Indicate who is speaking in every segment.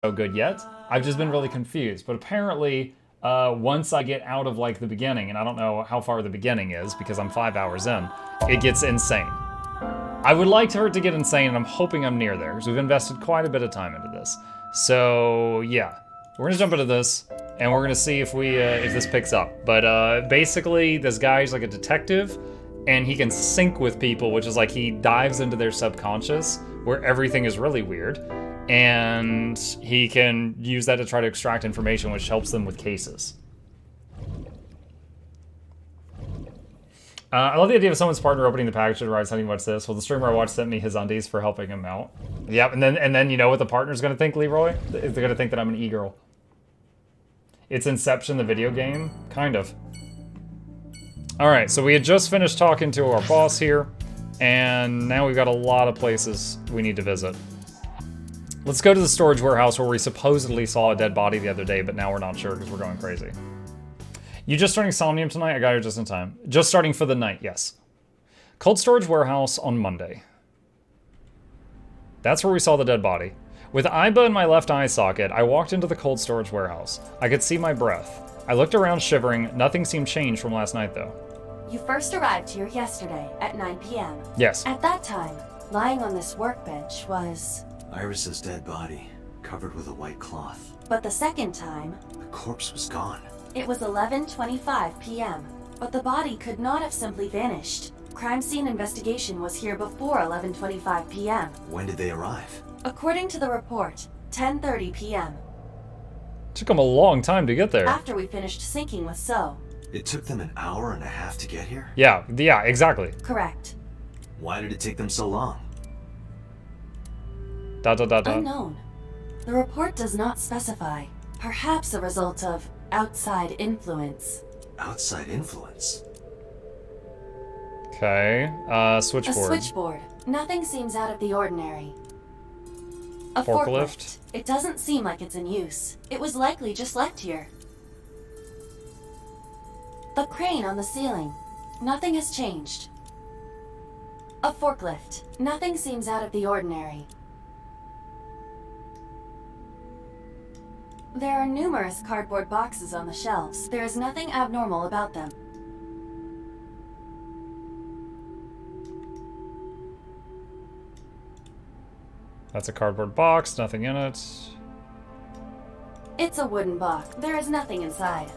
Speaker 1: so good yet. I've just been really confused. But apparently, once I get out of like the beginning, and I don't know how far the beginning is because I'm 5 hours in, it gets insane. I would like for it to get insane, and I'm hoping I'm near there because we've invested quite a bit of time into this. So yeah, we're gonna jump into this, and we're gonna see if this picks up. But basically, this guy's like a detective, and he can sync with people, which is like he dives into their subconscious where everything is really weird, and he can use that to try to extract information, which helps them with cases. I love the idea of someone's partner opening the package and writes, "Honey, what's this?" Well, the streamer I watched sent me his undies for helping him out. Yep, and then you know what the partner's gonna think, Leroy? They're gonna think that I'm an e-girl. It's Inception, the video game, kind of. All right, so we had just finished talking to our boss here, and now we've got a lot of places we need to visit. Let's go to the storage warehouse where we supposedly saw a dead body the other day, but now we're not sure because we're going crazy. You just starting Somnium tonight? I got here just in time. Just starting for the night, yes. Cold storage warehouse on Monday. That's where we saw the dead body. With Iba in my left eye socket, I walked into the cold storage warehouse. I could see my breath. I looked around shivering. Nothing seemed changed from last night, though.
Speaker 2: You first arrived here yesterday at 9 p.m.
Speaker 1: Yes.
Speaker 2: At that time, lying on this workbench was...
Speaker 3: Iris's dead body, covered with a white cloth.
Speaker 2: But the second time...
Speaker 3: The corpse was gone.
Speaker 2: It was 11:25 p.m., but the body could not have simply vanished. Crime scene investigation was here before 11:25 p.m.
Speaker 3: When did they arrive?
Speaker 2: According to the report, 10:30 p.m.
Speaker 1: Took them a long time to get there.
Speaker 2: After we finished syncing with So.
Speaker 3: It took them an hour and a half to get here?
Speaker 1: Yeah, exactly.
Speaker 2: Correct.
Speaker 3: Why did it take them so long? ...
Speaker 2: Unknown. The report does not specify. Perhaps a result of outside influence.
Speaker 3: Outside influence?
Speaker 1: Okay, switchboard.
Speaker 2: A switchboard. Nothing seems out of the ordinary. A
Speaker 1: Forklift.
Speaker 2: It doesn't seem like it's in use. It was likely just left here. The crane on the ceiling. Nothing has changed. A forklift. Nothing seems out of the ordinary. There are numerous cardboard boxes on the shelves. There is nothing abnormal about them.
Speaker 1: That's a cardboard box, nothing in it.
Speaker 2: It's a wooden box. There is nothing inside.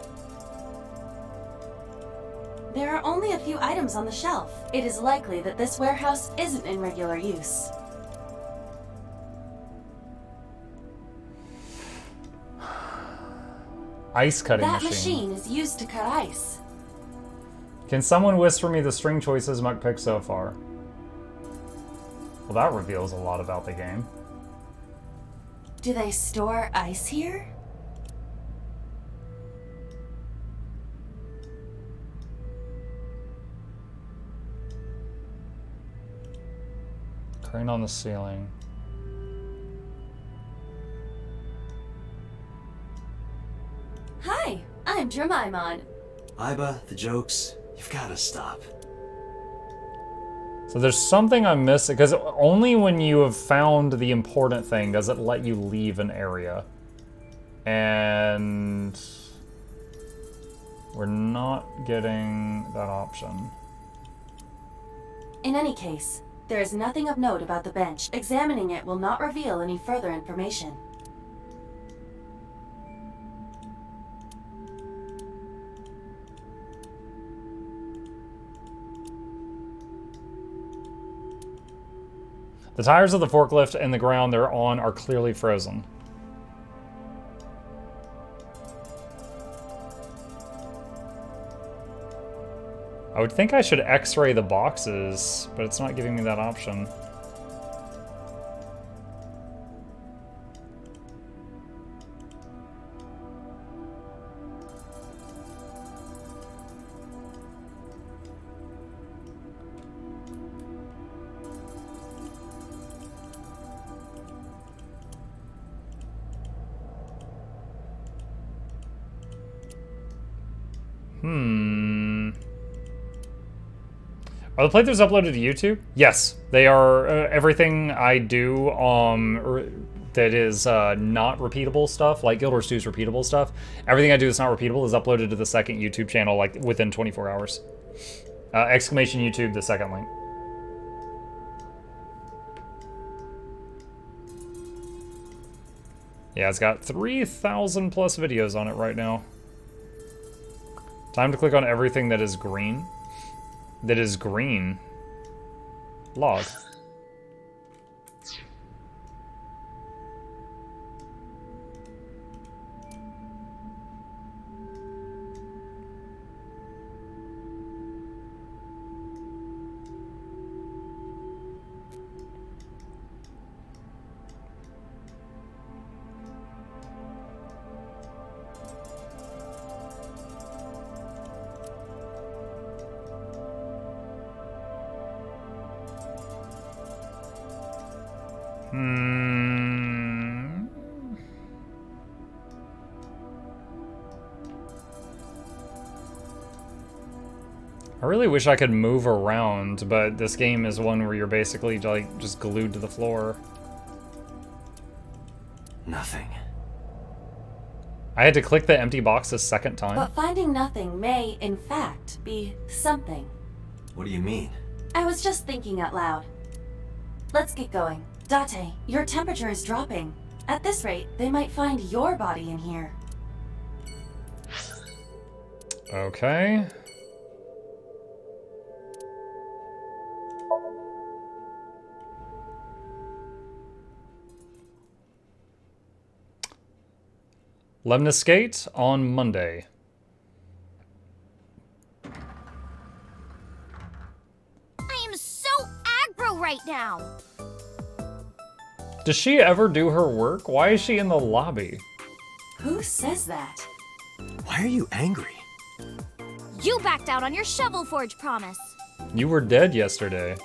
Speaker 2: There are only a few items on the shelf. It is likely that this warehouse isn't in regular use.
Speaker 1: Ice cutting machine.
Speaker 2: That machine is used to cut ice.
Speaker 1: Can someone whisper me the string choices Muck picked so far? Well, that reveals a lot about the game.
Speaker 2: Do they store ice here?
Speaker 1: Crane on the ceiling.
Speaker 2: Hi, I'm Jemimon.
Speaker 3: Iba, the jokes, you've gotta stop.
Speaker 1: So there's something I'm missing, because only when you have found the important thing does it let you leave an area. And we're not getting that option.
Speaker 2: In any case, there is nothing of note about the bench. Examining it will not reveal any further information.
Speaker 1: The tires of the forklift and the ground they're on are clearly frozen. I would think I should x-ray the boxes, but it's not giving me that option. Are the playthroughs uploaded to YouTube? Yes, they are. Everything I do that is not repeatable stuff, like Guild Wars 2's repeatable stuff. Everything I do that's not repeatable is uploaded to the second YouTube channel, like, within 24 hours. Exclamation YouTube, the second link. Yeah, it's got 3,000 plus videos on it right now. Time to click on everything that is green. That is green. Log. I really wish I could move around, but this game is one where you're basically like just glued to the floor.
Speaker 3: Nothing.
Speaker 1: I had to click the empty box a second time.
Speaker 2: But finding nothing may, in fact, be something.
Speaker 3: What do you mean?
Speaker 2: I was just thinking out loud. Let's get going. Date, your temperature is dropping. At this rate, they might find your body in here.
Speaker 1: Okay. Lemniscate on Monday.
Speaker 4: I am so aggro right now.
Speaker 1: Does she ever do her work? Why is she in the lobby?
Speaker 2: Who says that?
Speaker 3: Why are you angry?
Speaker 4: You backed out on your Shovel Forge promise.
Speaker 1: You were dead yesterday.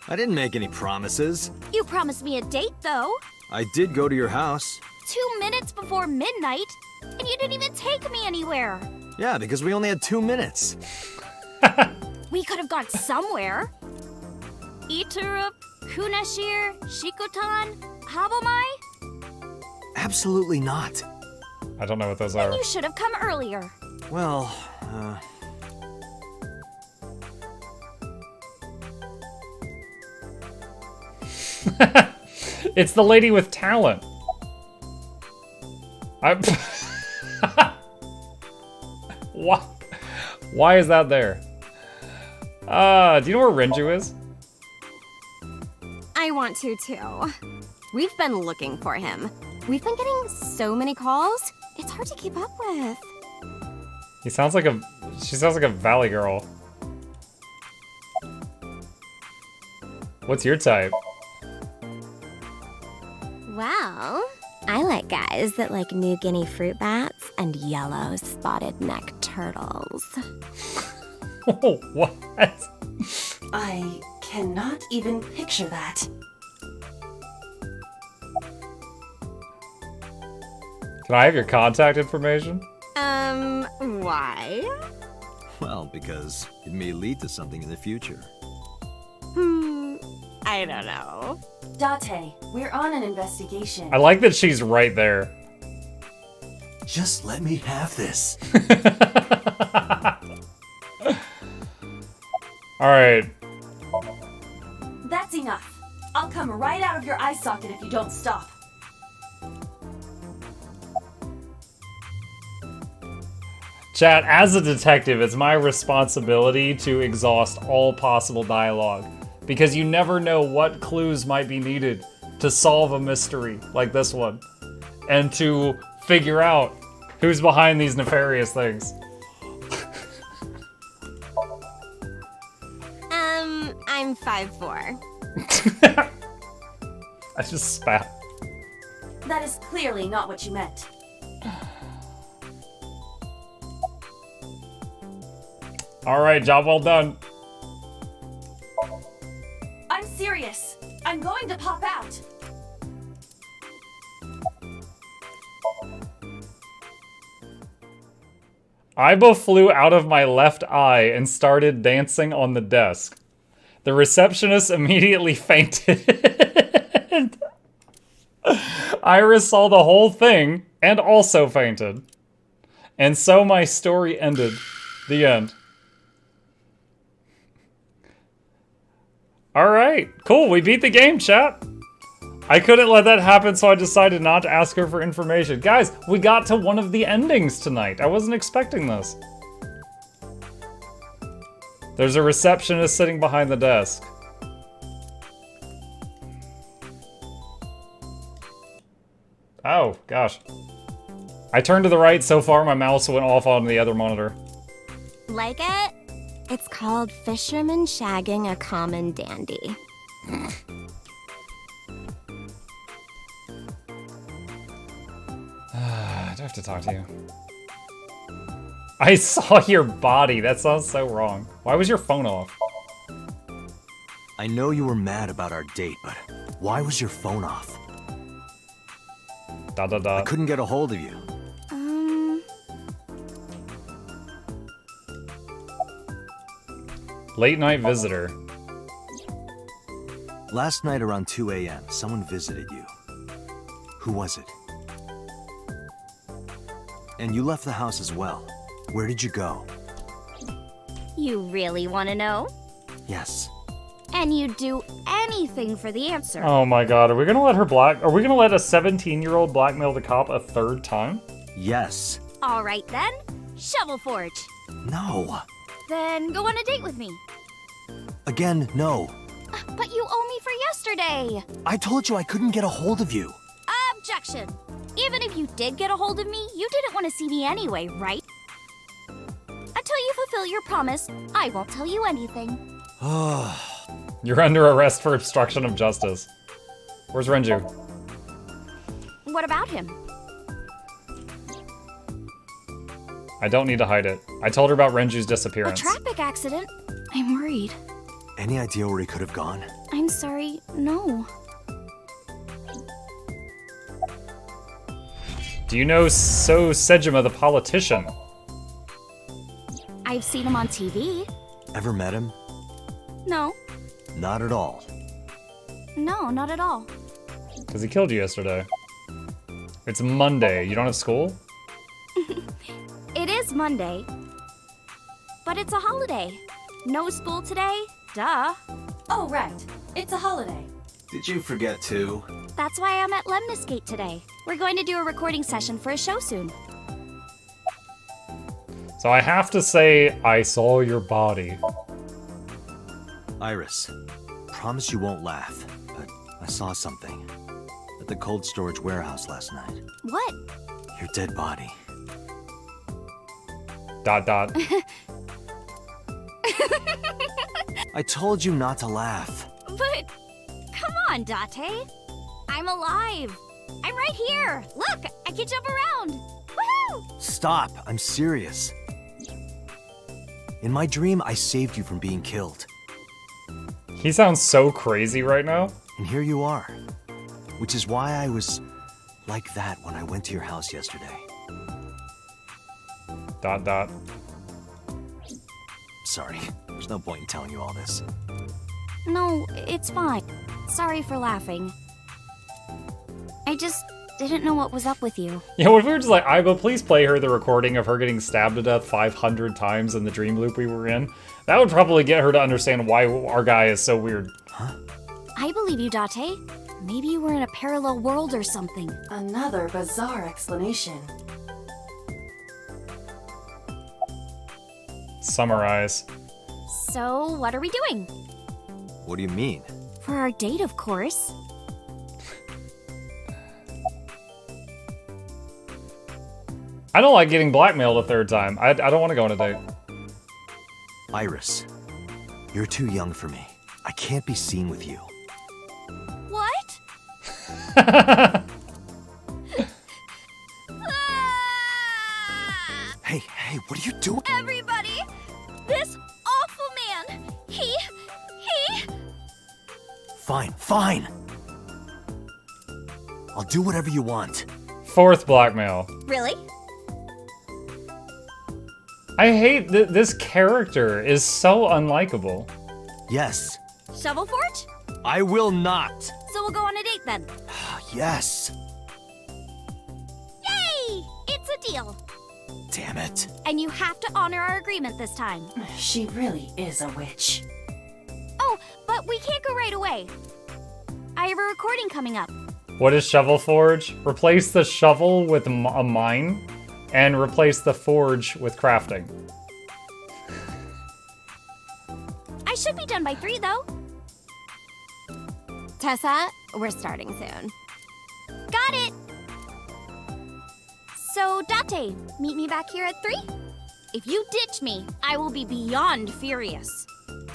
Speaker 3: I didn't make any promises.
Speaker 4: You promised me a date, though.
Speaker 3: I did go to your house.
Speaker 4: 2 minutes before midnight, and you didn't even take me anywhere.
Speaker 3: Yeah, because we only had 2 minutes.
Speaker 4: We could have gone somewhere. Iturup, Kunashir, Shikotan, Habomai?
Speaker 3: Absolutely not.
Speaker 1: I don't know what those are.
Speaker 4: You should have come earlier.
Speaker 3: Well,
Speaker 1: It's the lady with talent. What? Why is that there? Do you know where Renju is?
Speaker 5: I want to too. We've been looking for him. We've been getting so many calls, it's hard to keep up with.
Speaker 1: She sounds like a valley girl. What's your type?
Speaker 5: Well, I like guys that like New Guinea fruit bats and yellow spotted neck turtles.
Speaker 1: Oh, what?
Speaker 2: I cannot even picture that.
Speaker 1: Can I have your contact information?
Speaker 5: Why?
Speaker 3: well, because it may lead to something in the future.
Speaker 5: I don't know.
Speaker 2: Date, we're on an investigation.
Speaker 1: I like that she's right there.
Speaker 3: Just let me have this.
Speaker 1: Alright.
Speaker 2: That's enough. I'll come right out of your eye socket if you don't stop.
Speaker 1: Chat, as a detective, it's my responsibility to exhaust all possible dialogue. Because you never know what clues might be needed to solve a mystery like this one. And to figure out who's behind these nefarious things.
Speaker 5: I'm 5'4".
Speaker 1: I just spat.
Speaker 2: That is clearly not what you meant.
Speaker 1: Alright, job well done.
Speaker 2: I'm serious. I'm going to pop out.
Speaker 1: Aiba flew out of my left eye and started dancing on the desk. The receptionist immediately fainted. Iris saw the whole thing and also fainted. And so my story ended. The end. Alright, cool, we beat the game, chat. I couldn't let that happen, so I decided not to ask her for information. Guys, we got to one of the endings tonight. I wasn't expecting this. There's a receptionist sitting behind the desk. Oh, gosh. I turned to the right so far my mouse went off on the other monitor.
Speaker 5: Like it? It's called Fisherman Shagging a Common Dandy.
Speaker 1: I do have to talk to you. I saw your body. That sounds so wrong. Why was your phone off?
Speaker 3: I know you were mad about our date, but why was your phone off?
Speaker 1: Dot, dot, dot.
Speaker 3: I couldn't get a hold of you.
Speaker 1: Late night visitor.
Speaker 3: Last night around 2 a.m., someone visited you. Who was it? And you left the house as well. Where did you go?
Speaker 4: You really want to know?
Speaker 3: Yes.
Speaker 4: And you'd do anything for the answer.
Speaker 1: Oh my god, are we gonna let her are we gonna let a 17-year-old blackmail the cop a third time?
Speaker 3: Yes.
Speaker 4: All right then, Shovel Forge.
Speaker 3: No.
Speaker 4: Then go on a date with me.
Speaker 3: Again, no.
Speaker 4: But you owe me for yesterday.
Speaker 3: I told you I couldn't get a hold of you.
Speaker 4: Objection. Even if you did get a hold of me, you didn't want to see me anyway, right? Until you fulfill your promise, I won't tell you anything.
Speaker 1: You're under arrest for obstruction of justice. Where's Renju?
Speaker 4: What about him?
Speaker 1: I don't need to hide it. I told her about Renju's
Speaker 4: A
Speaker 1: disappearance.
Speaker 4: traffic accident? I'm worried.
Speaker 3: Any idea where he could have gone?
Speaker 4: I'm sorry, no.
Speaker 1: Do you know So Sejima the politician?
Speaker 4: I've seen him on TV.
Speaker 3: Ever met him?
Speaker 4: No.
Speaker 3: Not at all.
Speaker 4: No, not at all.
Speaker 1: Because he killed you yesterday. It's Monday. You don't have school?
Speaker 4: It is Monday. But it's a holiday. No school today? Duh.
Speaker 2: Oh, right. It's a holiday.
Speaker 3: Did you forget to?
Speaker 4: That's why I'm at Lemniscate today. We're going to do a recording session for a show soon.
Speaker 1: So I have to say, I saw your body.
Speaker 3: Iris, promise you won't laugh, but I saw something at the cold storage warehouse last night.
Speaker 4: What?
Speaker 3: Your dead body.
Speaker 1: Dot dot.
Speaker 3: I told you not to laugh.
Speaker 4: But, come on, Date. I'm alive. I'm right here. Look, I can jump around. Woohoo!
Speaker 3: Stop, I'm serious. In my dream, I saved you from being killed.
Speaker 1: He sounds so crazy right now.
Speaker 3: And here you are. Which is why I was like that when I went to your house yesterday.
Speaker 1: Dot dot.
Speaker 3: Sorry, there's no point in telling you all this.
Speaker 4: No, it's fine. Sorry for laughing. I just didn't know what was up with you.
Speaker 1: Yeah, what if we were just like, Aiba, please play her the recording of her getting stabbed to death 500 times in the dream loop we were in? That would probably get her to understand why our guy is so weird.
Speaker 3: Huh?
Speaker 4: I believe you, Date. Maybe you were in a parallel world or something.
Speaker 2: Another bizarre explanation.
Speaker 1: Summarize.
Speaker 4: So, what are we doing?
Speaker 3: What do you mean?
Speaker 4: For our date, of course.
Speaker 1: I don't like getting blackmailed a third time. I don't want to go on a date.
Speaker 3: Iris, you're too young for me. I can't be seen with you.
Speaker 4: What?
Speaker 3: Hey, what are you doing?
Speaker 4: Everybody! This awful man! He...
Speaker 3: Fine. I'll do whatever you want.
Speaker 1: Fourth blackmail.
Speaker 4: Really?
Speaker 1: I hate that this character is so unlikable.
Speaker 3: Yes.
Speaker 4: Shovel Forge?
Speaker 3: I will not.
Speaker 4: So we'll go on a date then.
Speaker 3: Yes.
Speaker 4: deal.
Speaker 3: Damn it.
Speaker 4: And you have to honor our agreement this time.
Speaker 2: She really is a witch.
Speaker 4: Oh, but we can't go right away. I have a recording coming up.
Speaker 1: What is Shovel Forge? Replace the shovel with a mine, and replace the forge with crafting.
Speaker 4: I should be done by 3, though.
Speaker 5: Tessa, we're starting soon.
Speaker 4: Got it! So, Date, meet me back here at 3? If you ditch me, I will be beyond furious.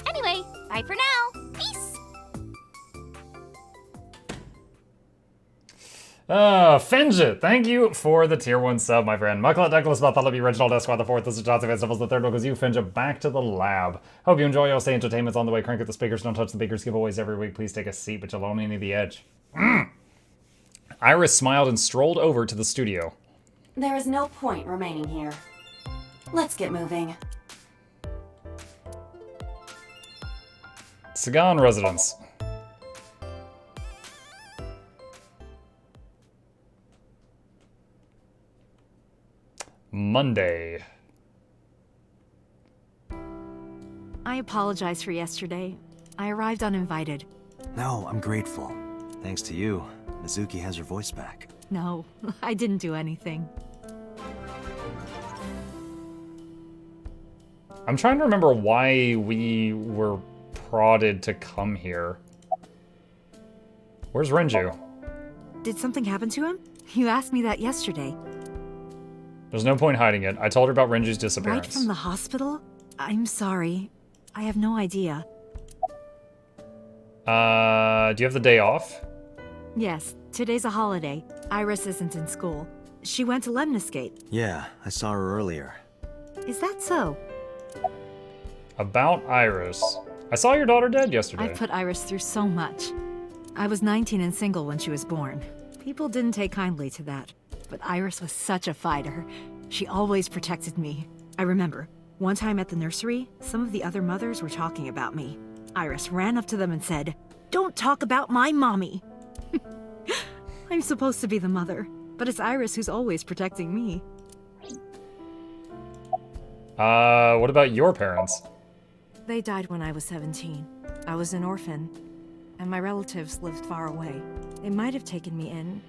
Speaker 4: Anyway, bye for now. Peace!
Speaker 1: Finjit, thank you for the tier 1 sub, my friend. Mukluk, Douglas, Bartholomew, Reginald, Esquire the 4th, this is Johnson Festivals, the 3rd book is you, Finjit, back to the lab. Hope you enjoy, y'all stay entertainment's on the way, crank up the speakers, don't touch the beakers, giveaways every week, please take a seat, but you'll only need the edge. Iris smiled and strolled over to the studio.
Speaker 2: There is no point remaining here. Let's get moving.
Speaker 1: Sagan residence. Monday.
Speaker 6: I apologize for yesterday. I arrived uninvited.
Speaker 3: No, I'm grateful. Thanks to you, Mizuki has her voice back.
Speaker 6: No, I didn't do anything.
Speaker 1: I'm trying to remember why we were prodded to come here. Where's Renju?
Speaker 6: Did something happen to him? You asked me that yesterday.
Speaker 1: There's no point hiding it. I told her about Renju's disappearance.
Speaker 6: Right from the hospital? I'm sorry. I have no idea.
Speaker 1: Do you have the day off?
Speaker 6: Yes, today's a holiday. Iris isn't in school. She went to Lemniscate.
Speaker 3: Yeah, I saw her earlier.
Speaker 6: Is that so?
Speaker 1: About Iris. I saw your daughter dead yesterday.
Speaker 6: I've put Iris through so much. I was 19 and single when she was born. People didn't take kindly to that. But Iris was such a fighter. She always protected me. I remember, one time at the nursery, some of the other mothers were talking about me. Iris ran up to them and said, "Don't talk about my mommy!" I'm supposed to be the mother, but it's Iris who's always protecting me.
Speaker 1: What about your parents?
Speaker 6: They died when I was 17. I was an orphan, and my relatives lived far away. They might have taken me in,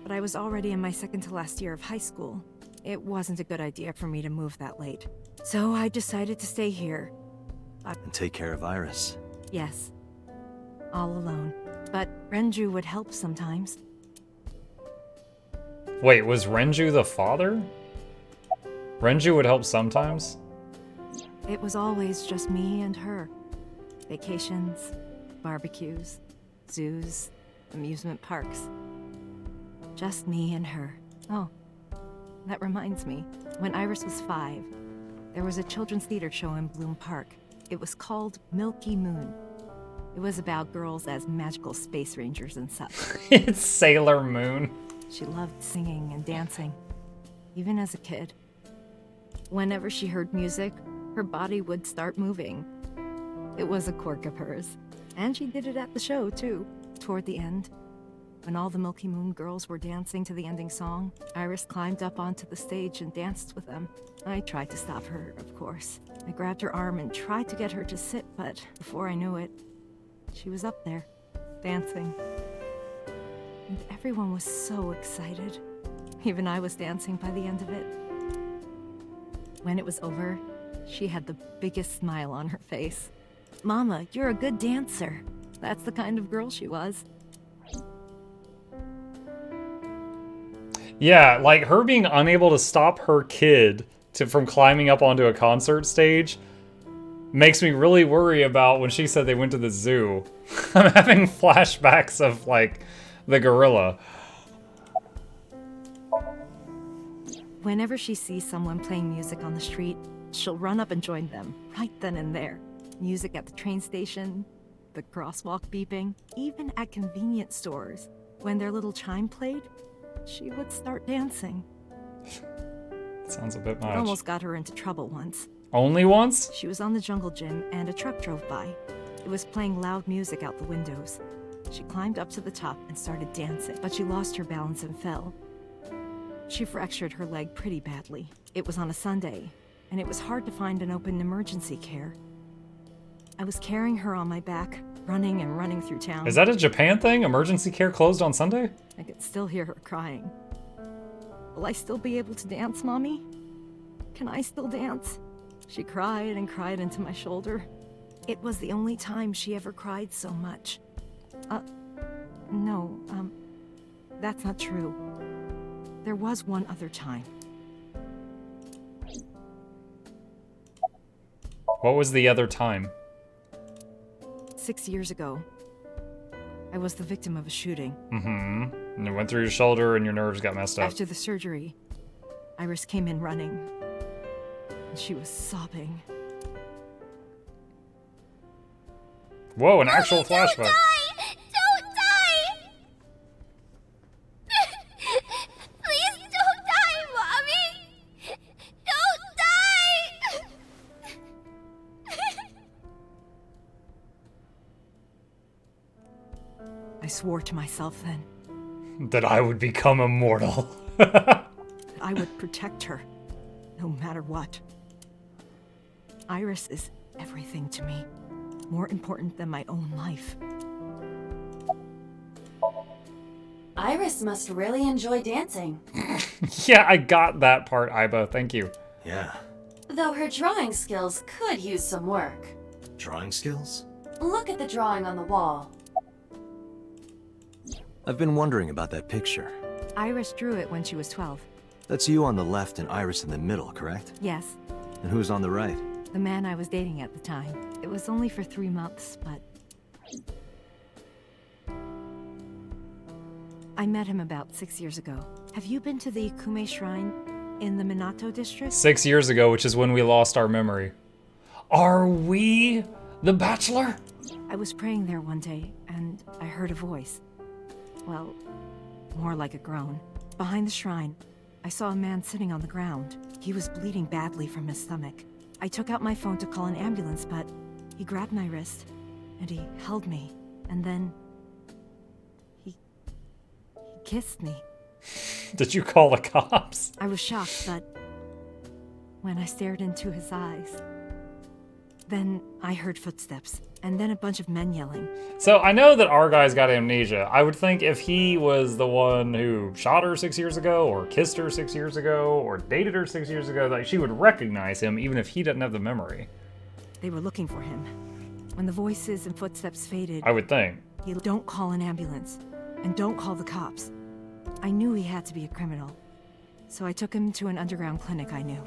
Speaker 6: but I was already in my second to last year of high school. It wasn't a good idea for me to move that late. So I decided to stay here.
Speaker 3: And take care of Iris.
Speaker 6: Yes. All alone. But Renju would help sometimes.
Speaker 1: Wait, was Renju the father? Renju would help sometimes?
Speaker 6: It was always just me and her. Vacations, barbecues, zoos, amusement parks. Just me and her. Oh, that reminds me. When Iris was 5, there was a children's theater show in Bloom Park. It was called Milky Moon. It was about girls as magical space rangers and such.
Speaker 1: It's Sailor Moon.
Speaker 6: She loved singing and dancing, even as a kid. Whenever she heard music, her body would start moving. It was a quirk of hers. And she did it at the show, too, toward the end. When all the Milky Moon girls were dancing to the ending song, Iris climbed up onto the stage and danced with them. I tried to stop her, of course. I grabbed her arm and tried to get her to sit, but before I knew it, she was up there, dancing. And everyone was so excited. Even I was dancing by the end of it. When it was over, she had the biggest smile on her face. "Mama, you're a good dancer." That's the kind of girl she was.
Speaker 1: Yeah, like her being unable to stop her kid from climbing up onto a concert stage makes me really worry about when she said they went to the zoo. I'm having flashbacks of like the gorilla.
Speaker 6: Whenever she sees someone playing music on the street, she'll run up and join them, right then and there. Music at the train station, the crosswalk beeping, even at convenience stores. When their little chime played, she would start dancing.
Speaker 1: Sounds a bit
Speaker 6: It
Speaker 1: much.
Speaker 6: almost got her into trouble once.
Speaker 1: Only once?
Speaker 6: She was on the jungle gym and a truck drove by. It was playing loud music out the windows. She climbed up to the top and started dancing, but she lost her balance and fell. She fractured her leg pretty badly. It was on a Sunday, and it was hard to find an open emergency care. I was carrying her on my back, running and running through town.
Speaker 1: Is that a Japan thing? Emergency care closed on Sunday?
Speaker 6: I could still hear her crying. Will I still be able to dance, Mommy? Can I still dance? She cried and cried into my shoulder. It was the only time she ever cried so much. No, that's not true. There was one other time.
Speaker 1: What was the other time?
Speaker 6: 6 years ago. I was the victim of a shooting.
Speaker 1: Mm-hmm. And it went through your shoulder and your nerves got messed up.
Speaker 6: After the surgery, Iris came in running. And she was sobbing.
Speaker 1: Whoa, an actual flashback.
Speaker 4: Don't die! Please don't die, Mommy! Don't die!
Speaker 6: I swore to myself then
Speaker 1: That I would become immortal.
Speaker 6: that I would protect her, no matter what. Iris is everything to me, more important than my own life.
Speaker 2: Iris must really enjoy dancing.
Speaker 1: Yeah, I got that part, Ibo. Thank you.
Speaker 3: Yeah.
Speaker 2: Though her drawing skills could use some work.
Speaker 3: Drawing skills?
Speaker 2: Look at the drawing on the wall.
Speaker 3: I've been wondering about that picture.
Speaker 6: Iris drew it when she was 12.
Speaker 3: That's you on the left and Iris in the middle, correct?
Speaker 6: Yes,
Speaker 3: And who's on the right?
Speaker 6: the man I was dating at the time. It was only for 3 months, but... I met him about 6 years ago. Have you been to the Ikume Shrine in the Minato district?
Speaker 1: 6 years ago, which is when we lost our memory. Are we the Bachelor?
Speaker 6: I was praying there one day, and I heard a voice. Well, more like a groan. Behind the shrine, I saw a man sitting on the ground. He was bleeding badly from his stomach. I took out my phone to call an ambulance, but he grabbed my wrist, and he held me, and then... He kissed me.
Speaker 1: Did you call the cops?
Speaker 6: I was shocked, but when I stared into his eyes, then I heard footsteps, and then a bunch of men yelling.
Speaker 1: So I know that our guy's got amnesia. I would think if he was the one who shot her 6 years ago, or kissed her 6 years ago, or dated her 6 years ago, that she would recognize him even if he didn't have the memory.
Speaker 6: They were looking for him. When the voices and footsteps faded,
Speaker 1: I would think.
Speaker 6: he don't call an ambulance, and don't call the cops. I knew he had to be a criminal, so I took him to an underground clinic I knew.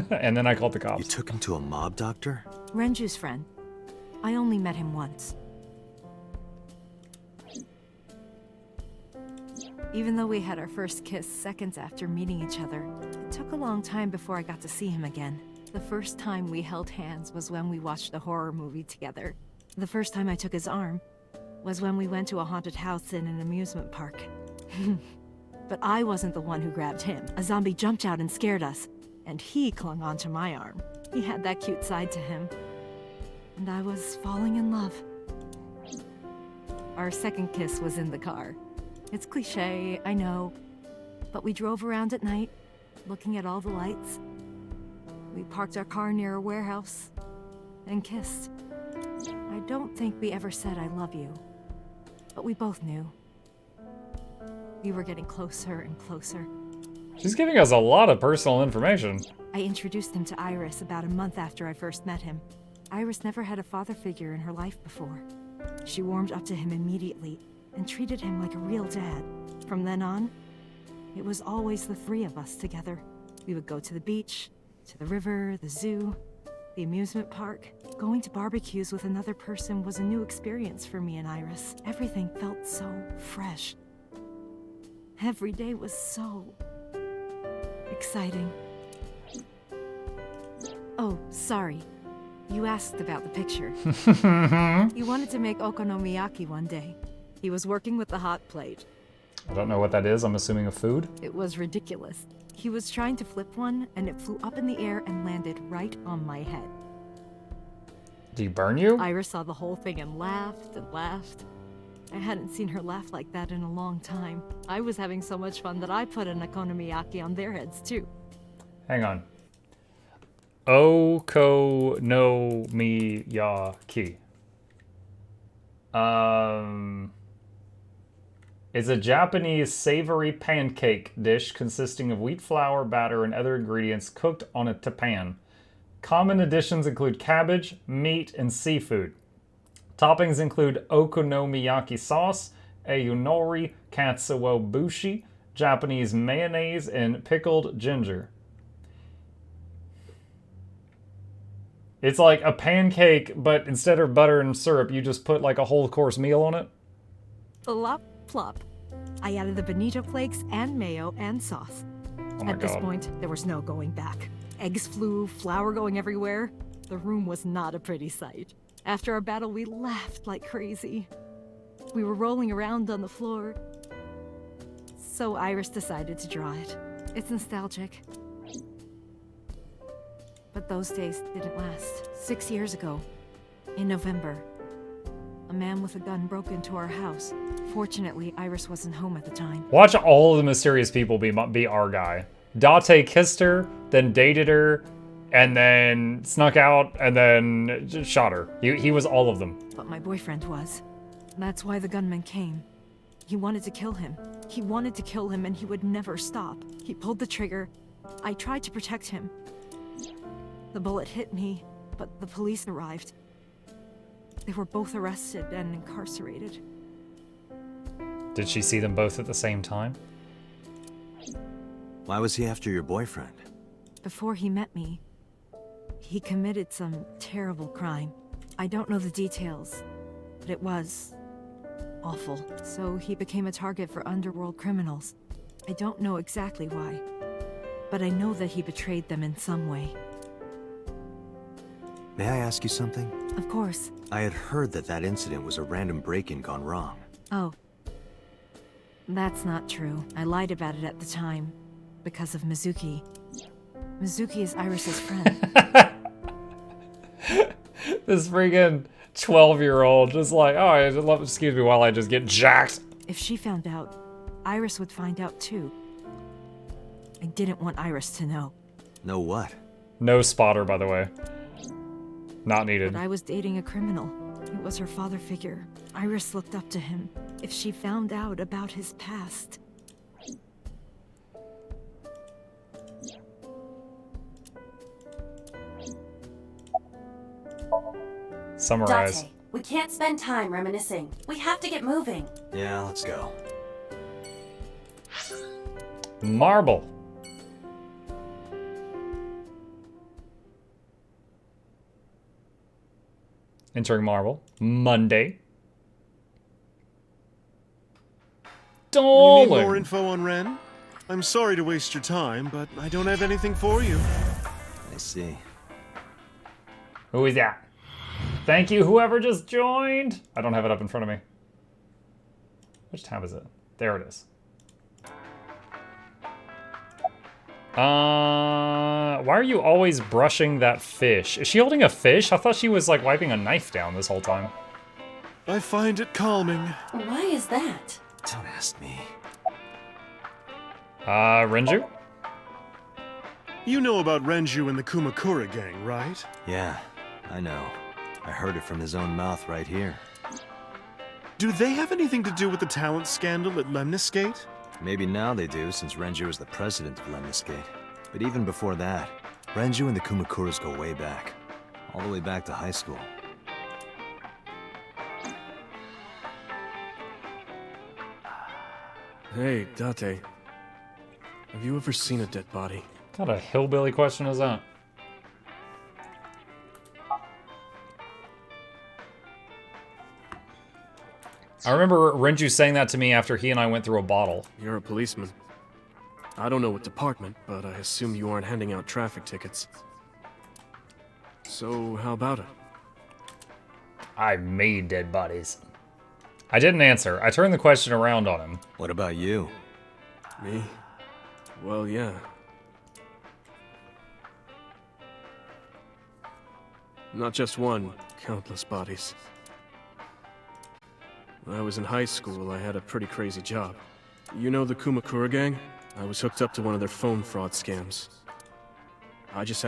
Speaker 1: And then I called the
Speaker 3: You
Speaker 1: cops.
Speaker 3: took him to a mob doctor?
Speaker 6: Renju's friend. I only met him once. Even though we had our first kiss seconds after meeting each other, it took a long time before I got to see him again. The first time we held hands was when we watched a horror movie together. The first time I took his arm was when we went to a haunted house in an amusement park. But I wasn't the one who grabbed him. A zombie jumped out and scared us, and he clung onto my arm. He had that cute side to him. And I was falling in love. Our second kiss was in the car. It's cliche, I know, but we drove around at night, looking at all the lights. We parked our car near a warehouse and kissed. I don't think we ever said I love you, but we both knew. We were getting closer and closer.
Speaker 1: She's giving us a lot of personal information.
Speaker 6: I introduced him to Iris about a month after I first met him. Iris never had a father figure in her life before. She warmed up to him immediately and treated him like a real dad. From then on, it was always the three of us together. We would go to the beach, to the river, the zoo, the amusement park. Going to barbecues with another person was a new experience for me and Iris. Everything felt so fresh. Every day was so exciting. Oh, sorry. You asked about the picture. He wanted to make okonomiyaki one day. He was working with the hot plate.
Speaker 1: I don't know what that is. I'm assuming a food.
Speaker 6: It was ridiculous. He was trying to flip one, and it flew up in the air and landed right on my head.
Speaker 1: Do you burn you?
Speaker 6: Iris saw the whole thing and laughed and laughed. I hadn't seen her laugh like that in a long time. I was having so much fun that I put an okonomiyaki on their heads too.
Speaker 1: Hang on. Okonomiyaki. It's a Japanese savory pancake dish consisting of wheat flour, batter, and other ingredients cooked on a teppan. Common additions include cabbage, meat, and seafood. Toppings include okonomiyaki sauce, ayunori, katsuo bushi, Japanese mayonnaise, and pickled ginger. It's like a pancake, but instead of butter and syrup, you just put like a whole course meal on it?
Speaker 6: Flop, flop. I added the bonito flakes and mayo and sauce.
Speaker 1: Oh my
Speaker 6: At this
Speaker 1: God.
Speaker 6: point, there was no going back. Eggs flew, flour going everywhere. The room was not a pretty sight. After our battle, we laughed like crazy. We were rolling around on the floor. So Iris decided to draw it. It's nostalgic. But those days didn't last. 6 years ago, in November, a man with a gun broke into our house. Fortunately, Iris wasn't home at the time.
Speaker 1: Watch all of the mysterious people be our guy. Date kissed her, then dated her, and then snuck out, and then just shot her. He was all of them.
Speaker 6: But my boyfriend was. That's why the gunman came. He wanted to kill him. He wanted to kill him, and he would never stop. He pulled the trigger. I tried to protect him. The bullet hit me, but the police arrived. They were both arrested and incarcerated.
Speaker 1: Did she see them both at the same time?
Speaker 3: Why was he after your boyfriend?
Speaker 6: Before he met me, he committed some terrible crime. I don't know the details, but it was awful. So he became a target for underworld criminals. I don't know exactly why, but I know that he betrayed them in some way.
Speaker 3: May I ask you something?
Speaker 6: Of course.
Speaker 3: I had heard that that incident was a random break-in gone wrong.
Speaker 6: Oh. That's not true. I lied about it at the time. Because of Mizuki. Mizuki is Iris's friend.
Speaker 1: This freaking 12-year-old just like, oh, excuse me while I just get jacked.
Speaker 6: If she found out, Iris would find out too. I didn't want Iris to know.
Speaker 3: Know what?
Speaker 1: No spotter, by the way. Not needed.
Speaker 6: But I was dating a criminal. He was her father figure. Iris looked up to him. If she found out about his past...
Speaker 1: Summarize.
Speaker 2: Date, we can't spend time reminiscing. We have to get moving.
Speaker 3: Yeah, let's go.
Speaker 1: Marble. Entering Marble. Monday.
Speaker 7: You need more
Speaker 1: Darling.
Speaker 7: info on Ren? I'm sorry to waste your time, but I don't have anything for you.
Speaker 3: I see.
Speaker 1: Who is that? Thank you, whoever just joined. I don't have it up in front of me. Which tab is it? There it is. Why are you always brushing that fish? Is she holding a fish? I thought she was like wiping a knife down this whole time.
Speaker 7: I find it calming.
Speaker 2: Why is that?
Speaker 3: Don't ask me.
Speaker 1: Renju?
Speaker 7: You know about Renju and the Kumakura gang, right?
Speaker 3: Yeah, I know. I heard it from his own mouth right here.
Speaker 7: Do they have anything to do with the talent scandal at Lemniscate?
Speaker 3: Maybe now they do, since Renju is the president of Lemniscate. But even before that, Renju and the Kumakuras go way back. All the way back to high school.
Speaker 8: Hey, Date. Have you ever seen a dead body?
Speaker 1: What kind of hillbilly question is that? I remember Renju saying that to me after he and I went through a bottle.
Speaker 8: You're a policeman. I don't know what department, but I assume you aren't handing out traffic tickets. So, how about it?
Speaker 1: I made dead bodies. I didn't answer. I turned the question around on him.
Speaker 3: What about you?
Speaker 8: Me? Well, yeah. Not just one, countless bodies. When I was in high school, I had a pretty crazy job. You know the Kumakura gang? I was hooked up to one of their phone fraud scams. I just had